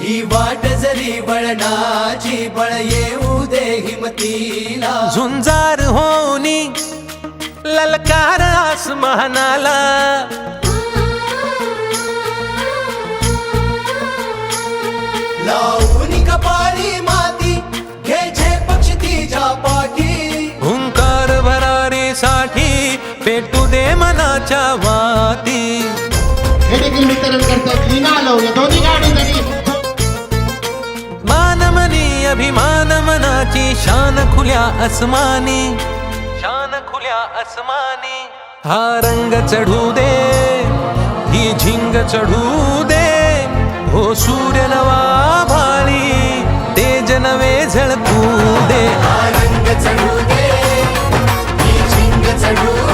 ही वाट जरी बळणाची बळ येऊ दे हिमतीला झुंजार होनी ललकार आसमानाला लावून कपाळी माती घे पक्षी तिच्या पाठी हुंकार भरारीसाठी पेटू दे मनाच्या वाती हे देखील वितरण करतात लिनालो या दोन्ही गाडी जरी मानमनी अभिमान मनाची शान खुल्या आसमानी शान खुल्या आसमानी हा रंग चढू दे ही झिंग चढू दे हो सूर्य नवा भाळी तेज नवे झळकू दे रंग चढू दे ही झिंग चढू